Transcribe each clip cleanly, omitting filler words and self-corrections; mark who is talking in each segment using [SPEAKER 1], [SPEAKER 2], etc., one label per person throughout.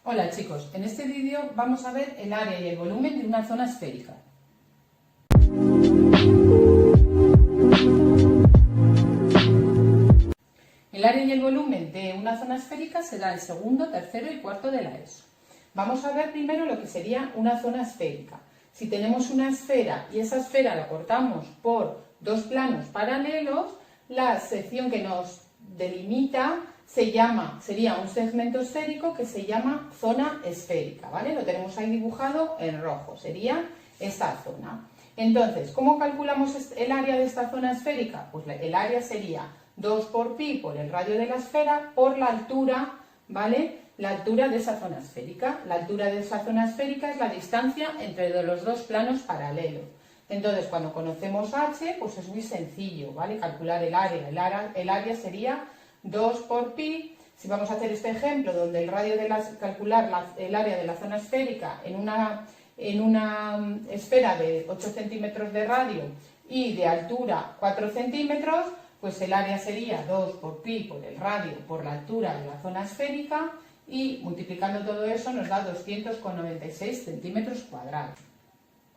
[SPEAKER 1] Hola chicos, en este vídeo vamos a ver el área y el volumen de una zona esférica. El área y el volumen de una zona esférica será el segundo, tercero y cuarto de la ESO. Vamos a ver primero lo que sería una zona esférica. Si tenemos una esfera y esa esfera la cortamos por dos planos paralelos, la sección que nos delimita sería un segmento esférico que se llama zona esférica, ¿vale? Lo tenemos ahí dibujado en rojo, sería esta zona. Entonces, ¿cómo calculamos el área de esta zona esférica? Pues el área sería 2 por pi por el radio de la esfera por la altura, ¿vale? La altura de esa zona esférica. La altura de esa zona esférica es la distancia entre los dos planos paralelos. Entonces, cuando conocemos h, pues es muy sencillo, ¿vale? Calcular el área. El área sería 2 por pi. Si vamos a hacer este ejemplo donde el radio calcular el área de la zona esférica en una esfera de 8 centímetros de radio y de altura 4 centímetros, pues el área sería 2 por pi por el radio por la altura de la zona esférica y multiplicando todo eso nos da 200,96 centímetros cuadrados.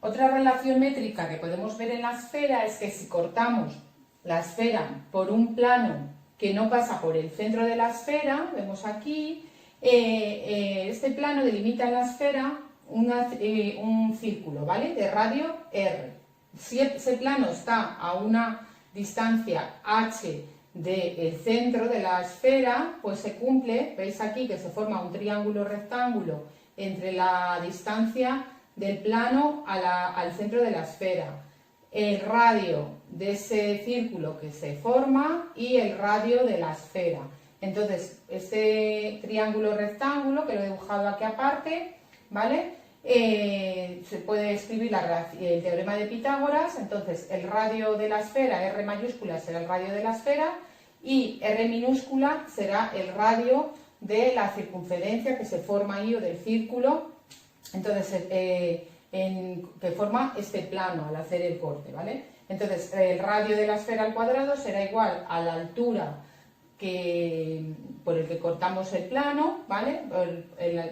[SPEAKER 1] Otra relación métrica que podemos ver en la esfera es que si cortamos la esfera por un plano que no pasa por el centro de la esfera, vemos aquí, este plano delimita en la esfera un círculo, ¿vale? De radio R. Si ese plano está a una distancia h del centro de la esfera, pues se cumple, veis aquí que se forma un triángulo rectángulo entre la distancia del plano al centro de la esfera, el radio de ese círculo que se forma y el radio de la esfera. Entonces, este triángulo rectángulo, que lo he dibujado aquí aparte, ¿vale? Se puede escribir el teorema de Pitágoras. Entonces, el radio de la esfera, R mayúscula, será el radio de la esfera y R minúscula será el radio de la circunferencia que se forma ahí o del círculo. Entonces, que forma este plano al hacer el corte, ¿vale? Entonces, el radio de la esfera al cuadrado será igual a la altura por el que cortamos el plano, ¿vale?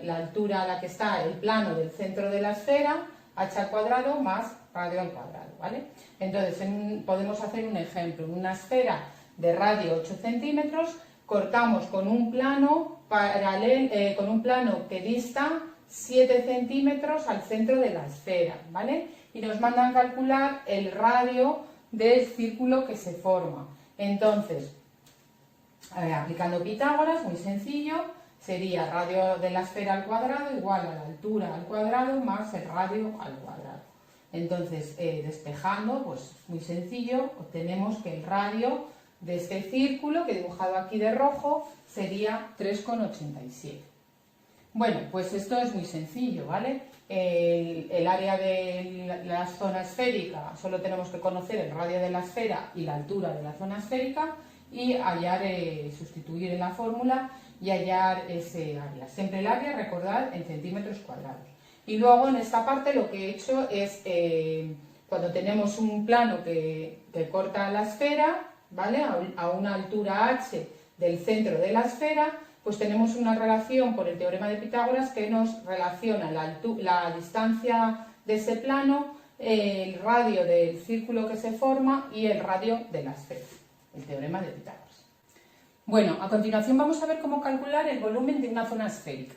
[SPEAKER 1] La altura a la que está el plano del centro de la esfera, h al cuadrado más radio al cuadrado, ¿vale? Entonces, podemos hacer un ejemplo. En una esfera de radio 8 centímetros, cortamos con un plano con un plano que dista 7 centímetros al centro de la esfera, ¿vale? Y nos mandan calcular el radio del círculo que se forma. Entonces, aplicando Pitágoras, muy sencillo, sería radio de la esfera al cuadrado igual a la altura al cuadrado más el radio al cuadrado. Entonces, despejando, pues muy sencillo, obtenemos que el radio de este círculo, que he dibujado aquí de rojo, sería 3,87. Bueno, pues esto es muy sencillo, ¿vale? El área de la zona esférica, solo tenemos que conocer el radio de la esfera y la altura de la zona esférica y sustituir en la fórmula y hallar ese área. Siempre el área, recordad, en centímetros cuadrados. Y luego en esta parte lo que he hecho es, cuando tenemos un plano que corta la esfera, ¿vale? A una altura h del centro de la esfera, pues tenemos una relación por el teorema de Pitágoras que nos relaciona la distancia de ese plano, el radio del círculo que se forma y el radio de la esfera, el teorema de Pitágoras. Bueno, a continuación vamos a ver cómo calcular el volumen de una zona esférica.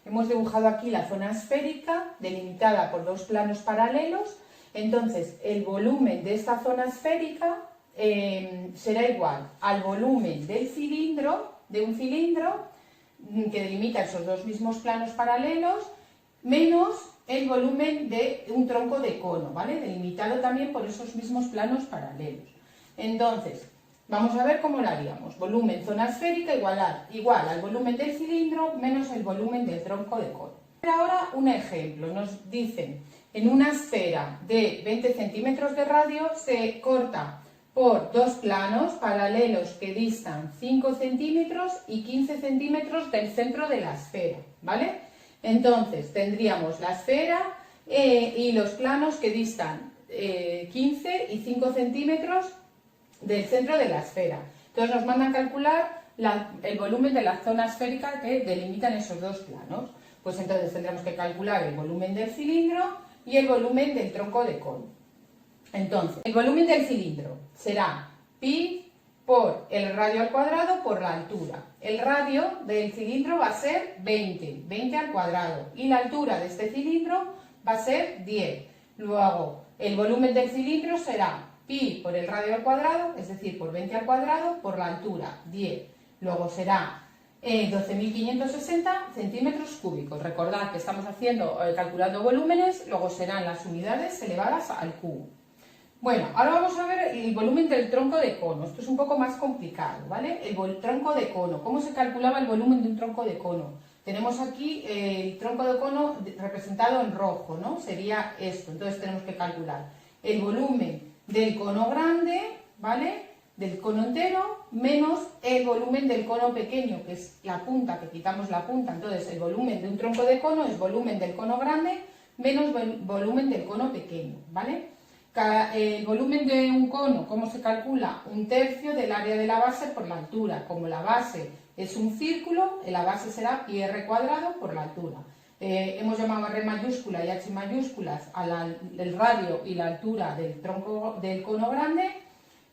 [SPEAKER 1] Hemos dibujado aquí la zona esférica delimitada por dos planos paralelos. Entonces, el volumen de esta zona esférica será igual al volumen de un cilindro que delimita esos dos mismos planos paralelos, menos el volumen de un tronco de cono, ¿vale? Delimitado también por esos mismos planos paralelos. Entonces, vamos a ver cómo lo haríamos. Volumen zona esférica igual al volumen del cilindro menos el volumen del tronco de cono. Ahora un ejemplo. Nos dicen, en una esfera de 20 centímetros de radio se corta por dos planos paralelos que distan 5 centímetros y 15 centímetros del centro de la esfera, ¿vale? Entonces, tendríamos la esfera y los planos que distan 15 y 5 centímetros del centro de la esfera. Entonces, nos mandan calcular el volumen de la zona esférica que delimitan esos dos planos. Pues entonces tendremos que calcular el volumen del cilindro y el volumen del tronco de cono. Entonces, el volumen del cilindro será pi por el radio al cuadrado por la altura. El radio del cilindro va a ser 20 al cuadrado, y la altura de este cilindro va a ser 10. Luego, el volumen del cilindro será pi por el radio al cuadrado, es decir, por 20 al cuadrado, por la altura, 10. Luego será 12.560 centímetros cúbicos. Recordad que estamos calculando volúmenes, luego serán las unidades elevadas al cubo. Bueno, ahora vamos a ver el volumen del tronco de cono. Esto es un poco más complicado, ¿vale? El tronco de cono. ¿Cómo se calculaba el volumen de un tronco de cono? Tenemos aquí el tronco de cono representado en rojo, ¿no? Sería esto. Entonces tenemos que calcular el volumen del cono grande, ¿vale? Del cono entero, menos el volumen del cono pequeño, que es la punta, que quitamos la punta. Entonces el volumen de un tronco de cono es volumen del cono grande menos volumen del cono pequeño, ¿vale? El volumen de un cono, ¿cómo se calcula? 1/3 del área de la base por la altura. Como la base es un círculo, la base será pi r cuadrado por la altura. Hemos llamado R mayúscula y H mayúsculas el radio y la altura del tronco del cono grande,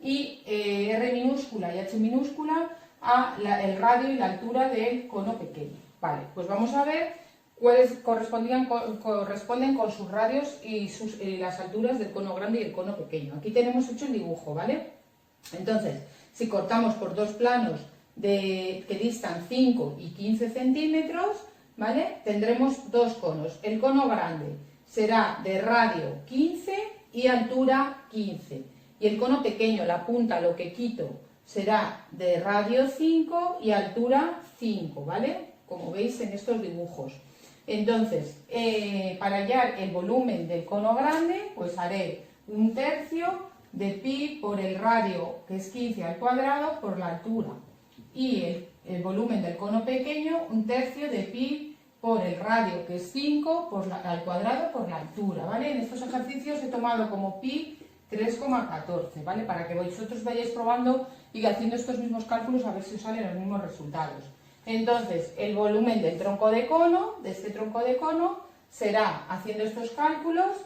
[SPEAKER 1] y R minúscula y H minúscula el radio y la altura del cono pequeño. Vale, pues vamos a ver cuáles corresponden con sus radios y las alturas del cono grande y el cono pequeño. Aquí tenemos hecho el dibujo, ¿vale? Entonces, si cortamos por dos planos que distan 5 y 15 centímetros, ¿vale? Tendremos dos conos. El cono grande será de radio 15 y altura 15. Y el cono pequeño, la punta, lo que quito, será de radio 5 y altura 5, ¿vale? Como veis en estos dibujos. Entonces, para hallar el volumen del cono grande, pues haré 1/3 de pi por el radio, que es 15 al cuadrado, por la altura. Y el volumen del cono pequeño, 1/3 de pi por el radio, que es 5 al cuadrado, por la altura, ¿vale? En estos ejercicios he tomado como pi 3,14, ¿vale? Para que vosotros vayáis probando y haciendo estos mismos cálculos a ver si os salen los mismos resultados. Entonces, el volumen del tronco de cono, de este tronco de cono, será, haciendo estos cálculos,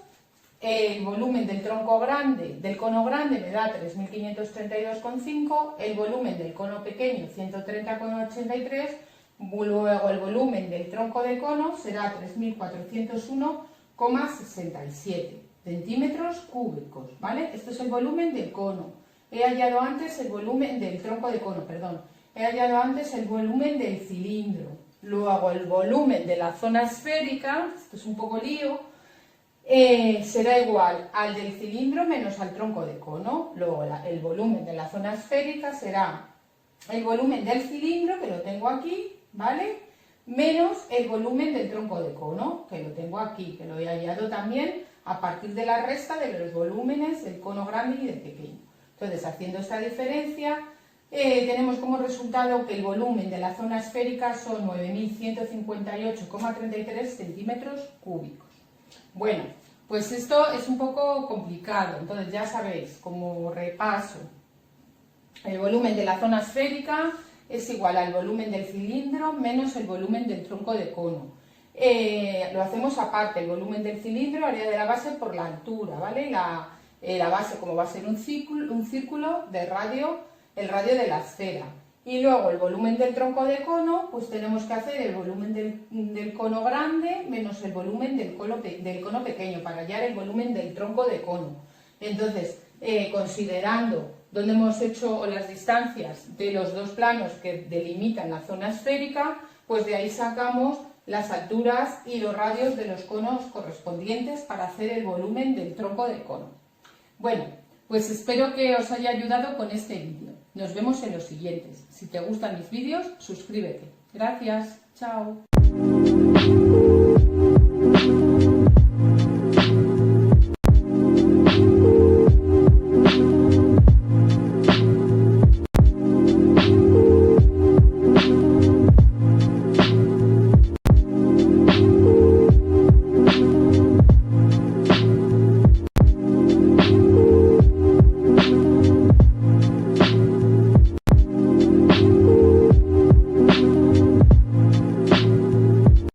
[SPEAKER 1] el volumen del tronco grande, del cono grande me da 3.532,5, el volumen del cono pequeño 130,83, luego el volumen del tronco de cono será 3.401,67 centímetros cúbicos, ¿vale? Esto es el volumen del cono. He hallado antes el volumen del tronco de cono, perdón. He hallado antes el volumen del cilindro. Luego el volumen de la zona esférica, esto es un poco lío, será igual al del cilindro menos al tronco de cono. Luego el volumen de la zona esférica será el volumen del cilindro, que lo tengo aquí, ¿vale? Menos el volumen del tronco de cono, que lo tengo aquí, que lo he hallado también a partir de la resta de los volúmenes del cono grande y del pequeño. Entonces, haciendo esta diferencia, tenemos como resultado que el volumen de la zona esférica son 9.158,33 centímetros cúbicos. Bueno, pues esto es un poco complicado, entonces ya sabéis, como repaso, el volumen de la zona esférica es igual al volumen del cilindro menos el volumen del tronco de cono. Lo hacemos aparte, el volumen del cilindro, área de la base por la altura, ¿vale? La base, como va a ser un círculo de radio, el radio de la esfera. Y luego el volumen del tronco de cono, pues tenemos que hacer el volumen del cono grande menos el volumen del cono pequeño para hallar el volumen del tronco de cono. Entonces, considerando donde hemos hecho las distancias de los dos planos que delimitan la zona esférica, pues de ahí sacamos las alturas y los radios de los conos correspondientes para hacer el volumen del tronco de cono. Bueno, pues espero que os haya ayudado con este vídeo. Nos vemos en los siguientes. Si te gustan mis vídeos, suscríbete. Gracias. Chao.